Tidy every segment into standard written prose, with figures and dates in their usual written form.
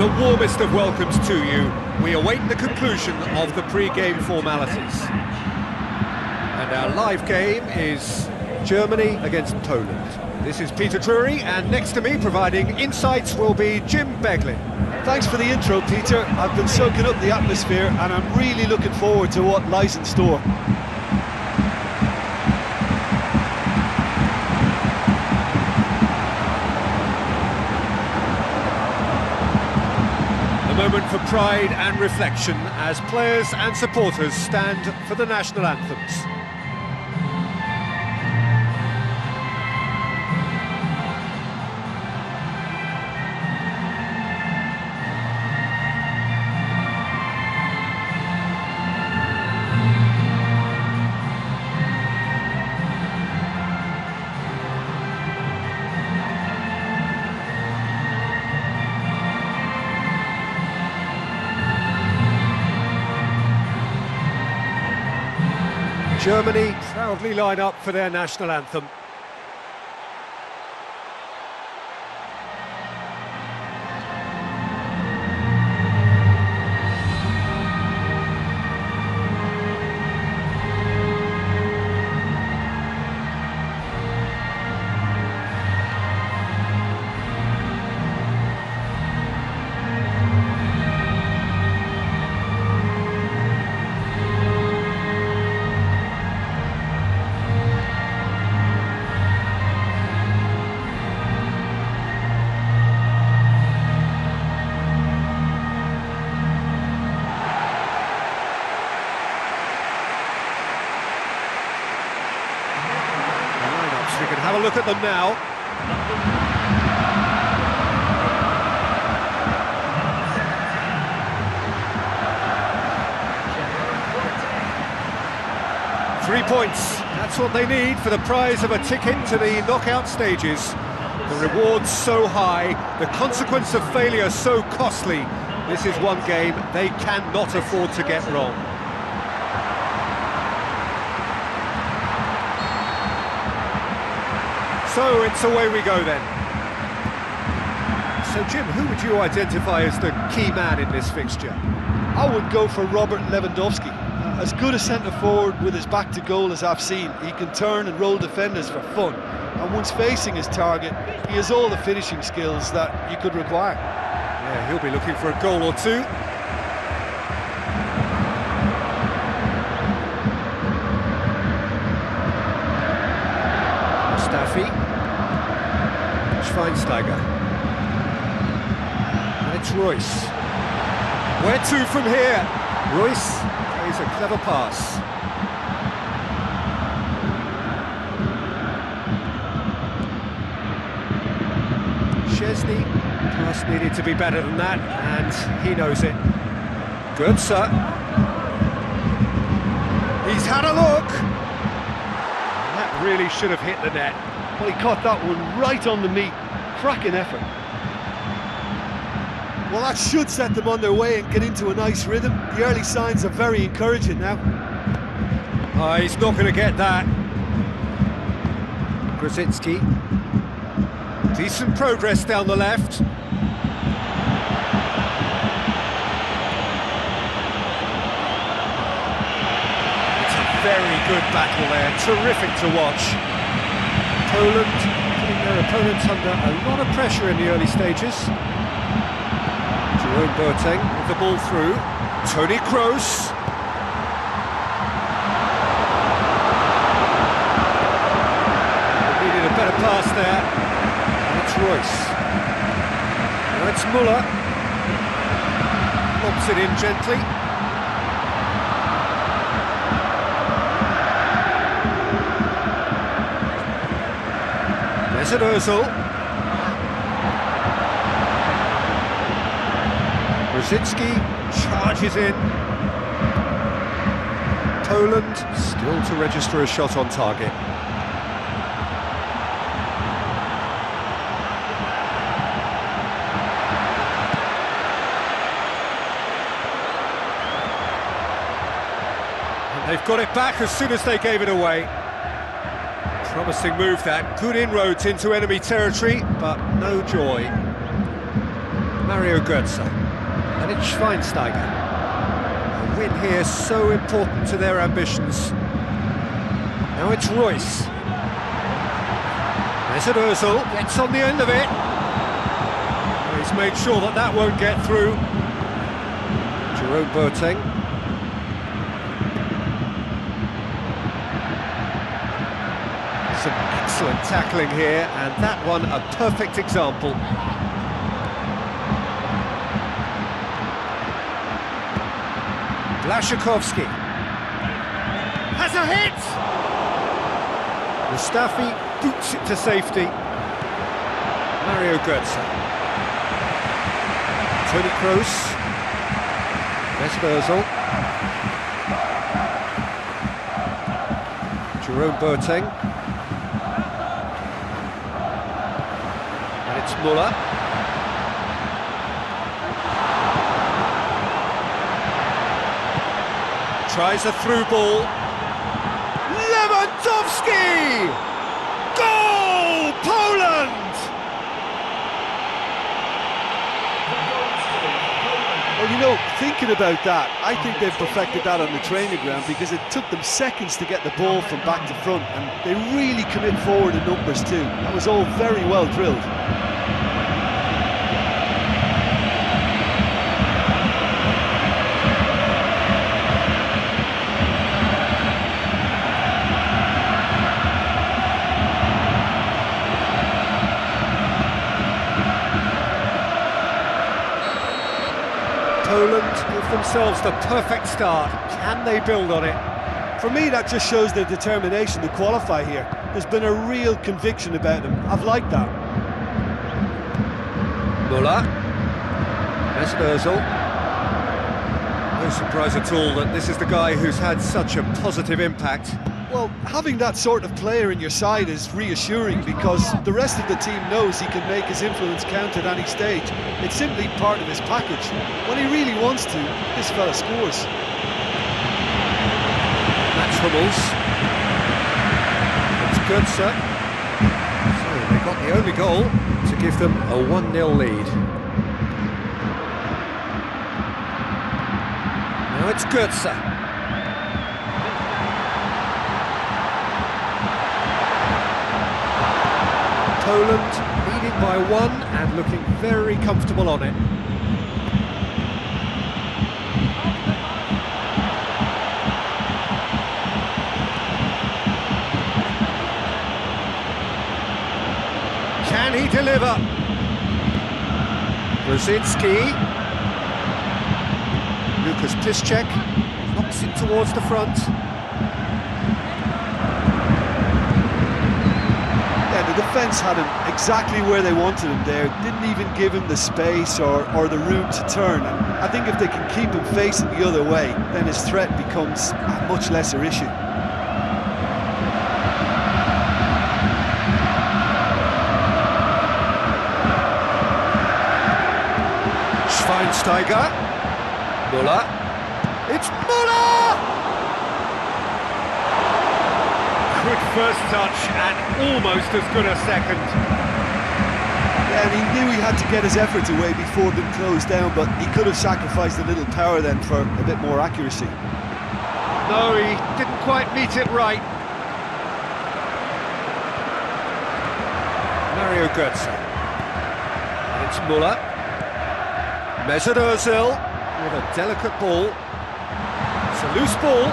The warmest of welcomes to you. We await the conclusion of the pre-game formalities. And our live game is Germany against Poland. This is Peter Drury, and next to me providing insights will be Jim Beglin. Thanks for the intro, Peter. I've been soaking up the atmosphere and I'm really looking forward to what lies in store. A moment for pride and reflection as players and supporters stand for the national anthems. Germany proudly line up for their national anthem. We can have a look at them now. Three points, that's what they need for the prize of a ticket to the knockout stages. The reward's so high, the consequence of failure so costly. This is one game they cannot afford to get wrong. So it's away we go then. So Jim, who would you identify as the key man in this fixture? I would go for Robert Lewandowski. As good a centre-forward with his back to goal as I've seen. He can turn and roll defenders for fun. And once facing his target, he has all the finishing skills that you could require. Yeah, he'll be looking for a goal or two. Schweinsteiger. And it's Royce. Where to from here? Royce plays a clever pass. Szczesny, pass needed to be better than that, and he knows it. Götze. He's had a look. That really should have hit the net. Well, he caught that one right on the meat. Cracking effort. Well, that should set them on their way and get into a nice rhythm. The early signs are very encouraging now. He's not going to get that. Grosicki. Decent progress down the left. It's a very good battle there. Terrific to watch. Poland putting their opponents under a lot of pressure in the early stages. Jerome Boateng with the ball through. Toni Kroos. Needed a better pass there. And it's Royce. Now it's Müller. Lobs it in gently. Mesut Ozil. Grosicki charges in. Poland still to register a shot on target. And they've got it back as soon as they gave it away. Promising move that, good inroads into enemy territory, but no joy. Mario Götze. And it's Schweinsteiger. A win here so important to their ambitions. Now it's Royce. Mesut Ozil gets on the end of it. He's made sure that that won't get through. Jerome Boateng. Some excellent tackling here, and that one a perfect example. Blaszczykowski has a hit! Mustafi boots it to safety. Mario Götze. Toni Kroos. Mesut Ozil. Jerome Boateng. And it's Müller. Tries a through ball. Lewandowski! Goal! Poland! Well, you know, thinking about that, I think they've perfected that on the training ground because it took them seconds to get the ball from back to front, and they really commit forward in numbers too. That was all very well drilled. Poland give themselves the perfect start. Can they build on it? For me, that just shows their determination to qualify here. There's been a real conviction about them. I've liked that. Müller. Mesut Ozil. No surprise at all that this is the guy who's had such a positive impact. Well, having that sort of player in your side is reassuring because the rest of the team knows he can make his influence count at any stage. It's simply part of his package. When he really wants to, this fella scores. That's Hummels. It's Götze. So they got the only goal to give them a 1-0 lead. Now it's Götze. Poland leading by 1 and looking very comfortable on it. Can he deliver? Brzezinski. Lucas Piszczek knocks it towards the front. The defence had him exactly where they wanted him there, didn't even give him the space or the room to turn. And I think if they can keep him facing the other way, then his threat becomes a much lesser issue. Schweinsteiger. Müller. It's Müller! Good first touch and almost as good a second. Yeah, and he knew he had to get his efforts away before being closed down, but he could have sacrificed a little power then for a bit more accuracy. No, he didn't quite meet it right. Mario Götze. And it's Müller. Mesut Ozil with a delicate ball. It's a loose ball.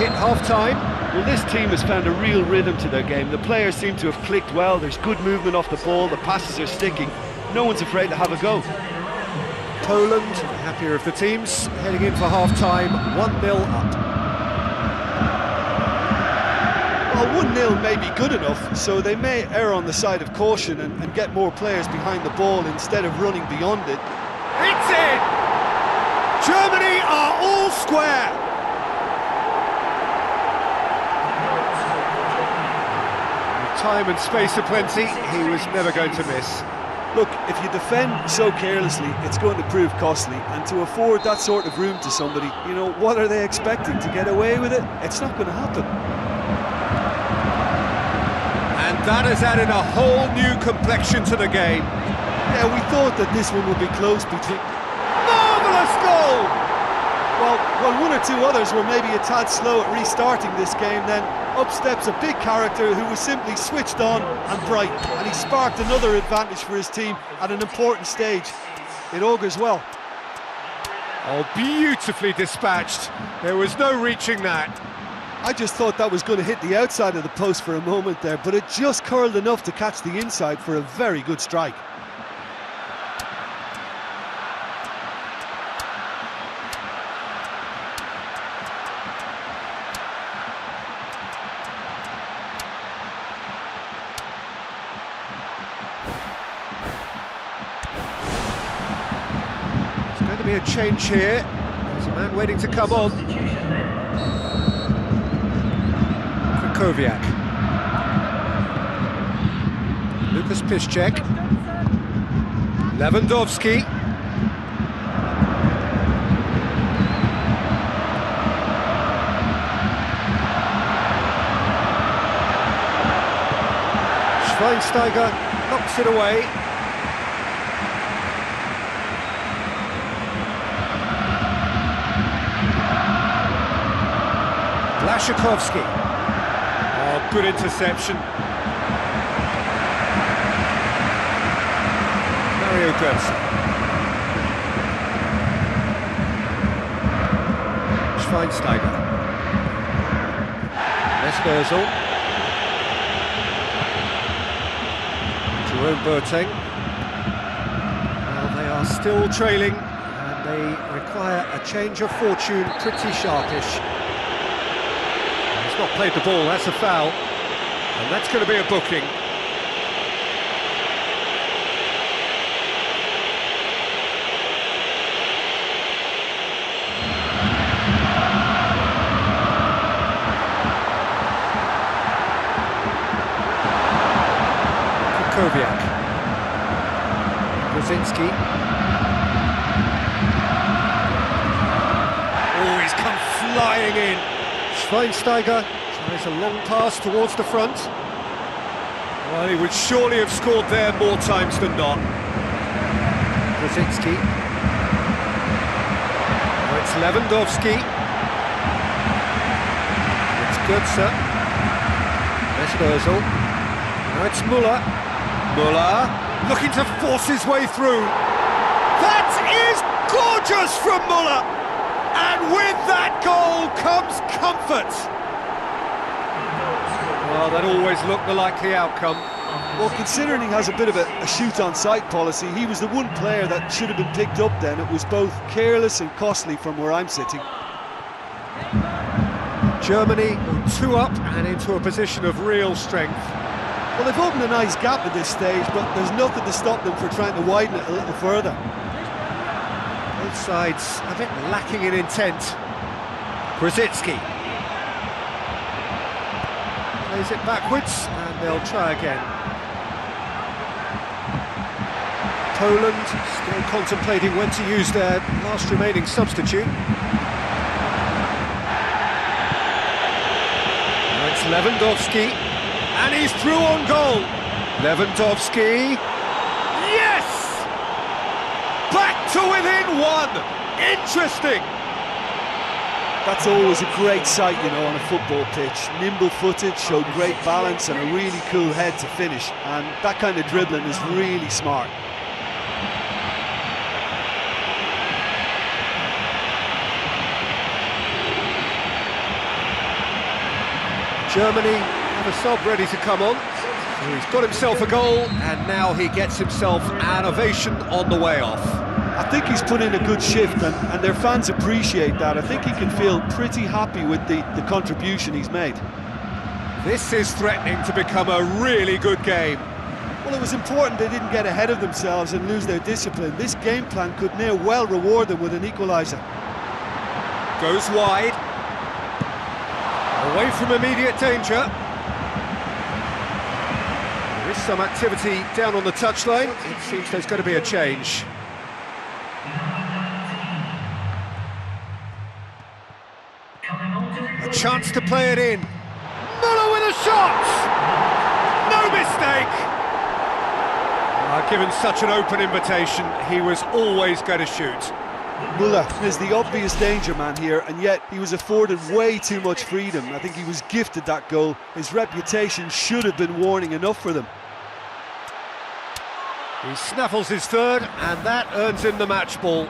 Hit half-time. Well, this team has found a real rhythm to their game. The players seem to have clicked well. There's good movement off the ball. The passes are sticking. No one's afraid to have a go. Poland, happier of the teams, heading in for half-time, 1-0 up. Well, 1-0 may be good enough, so they may err on the side of caution and get more players behind the ball instead of running beyond it. It's in! Germany are all square! Time and space aplenty, he was never going to miss. Look, if you defend so carelessly, it's going to prove costly, and to afford that sort of room to somebody, you know, what are they expecting? To get away with it? It's not going to happen. And That has added a whole new complexion to the game. Yeah, we thought that this one would be close between... Marvellous goal! Well, one or two others were maybe a tad slow at restarting this game, then up steps a big character who was simply switched on and bright, and he sparked another advantage for his team at an important stage. It augurs well. Oh, beautifully dispatched. There was no reaching that. I just thought that was going to hit the outside of the post for a moment there, but it just curled enough to catch the inside for a very good strike. There's going to be a change here. There's a man waiting to come on. Koviak. Lucas Piszczek. Lewandowski. Schweinsteiger knocks it away. Blaszczykowski. Oh, good interception. Mario Götze. Schweinsteiger. Mesmerzel. Jerome Boateng. Well, they are still trailing, and they require a change of fortune, pretty sharpish. Not played the ball, that's a foul, and that's going to be a booking. Koviak. Brzezinski. Oh, he's come flying in. Schweinsteiger tries a long pass towards the front. Well, he would surely have scored there more times than not. Brzezinski. Oh, it's Lewandowski. It's Götze. Mesmerzel. Now it's Müller. Müller looking to force his way through. That is gorgeous from Müller! And with that goal comes comfort. Well, that always looked the likely outcome. Well, considering he has a bit of a shoot-on-sight policy, he was the one player that should have been picked up then. It was both careless and costly from where I'm sitting. Germany 2 up and into a position of real strength. Well, they've opened a nice gap at this stage, but there's nothing to stop them from trying to widen it a little further. Both sides a bit lacking in intent. Brzezinski plays it backwards, and they'll try again. Poland still contemplating when to use their last remaining substitute. Now it's Lewandowski, and he's through on goal. Lewandowski, yes! Back to within one! Interesting! That's always a great sight, you know, on a football pitch. Nimble-footed, showed great balance and a really cool head to finish. And that kind of dribbling is really smart. Germany have a sub ready to come on. So he's got himself a goal, and now he gets himself an ovation on the way off. I think he's put in a good shift, and their fans appreciate that. I think he can feel pretty happy with the contribution he's made. This is threatening to become a really good game. Well, it was important they didn't get ahead of themselves and lose their discipline. This game plan could now well reward them with an equaliser. Goes wide. Away from immediate danger. There is some activity down on the touchline. It seems there's going to be a change. A chance to play it in. Müller with a shot! No mistake! Given such an open invitation, he was always going to shoot. Muller is the obvious danger man here, and yet he was afforded way too much freedom. I think he was gifted that goal. His reputation should have been warning enough for them. He snaffles his third, and that earns him the match ball.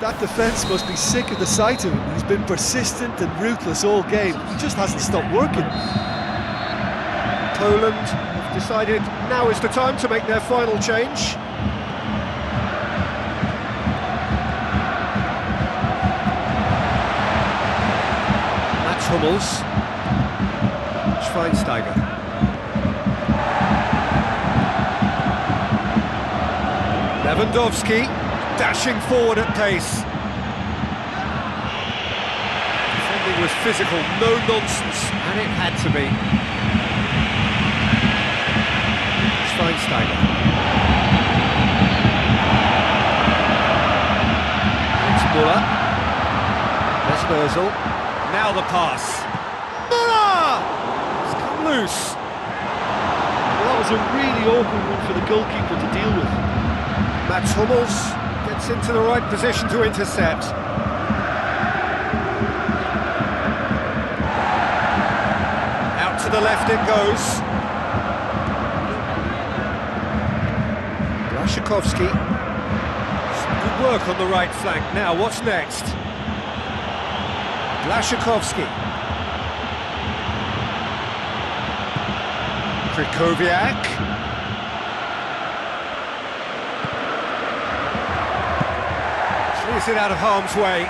That defence must be sick of the sight of him. He's been persistent and ruthless all game. He just hasn't stopped working. Poland have decided now is the time to make their final change. That's Hummels. Schweinsteiger. Lewandowski dashing forward at pace. Defending was physical, no nonsense, and it had to be. Schweinsteiger. It's Muller. There's Özil. Now the pass. Muller! It's come loose. Well, that was a really awkward one for the goalkeeper to deal with. Mats Hummels gets into the right position to intercept. Out to the left it goes. Blaszczykowski. Good work on the right flank. Now, what's next? Blaszczykowski. Krychowiak. Clears it out of harm's way.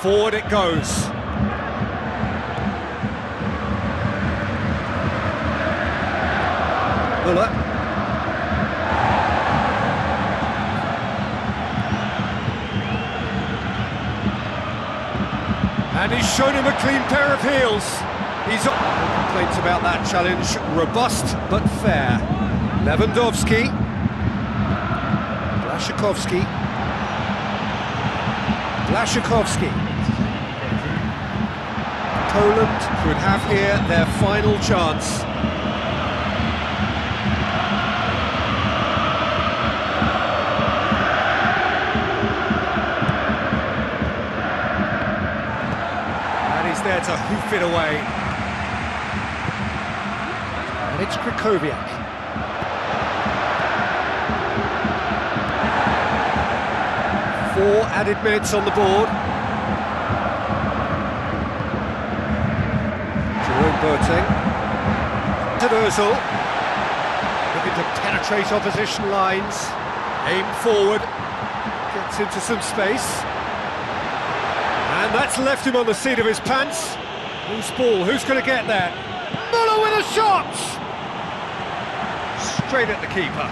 Forward it goes. Muller. And he's shown him a clean pair of heels. He's no complaints about that challenge. Robust but fair. Lewandowski. Blaszczykowski. Blaszczykowski. Poland could have here their final chance. And he's there to hoof it away. And it's Krychowiak. Four added minutes on the board. Jerome Boateng. To Özil. Looking to penetrate opposition lines. Aim forward. Gets into some space. And that's left him on the seat of his pants. Loose ball, who's going to get there? Muller with a shot! Straight at the keeper.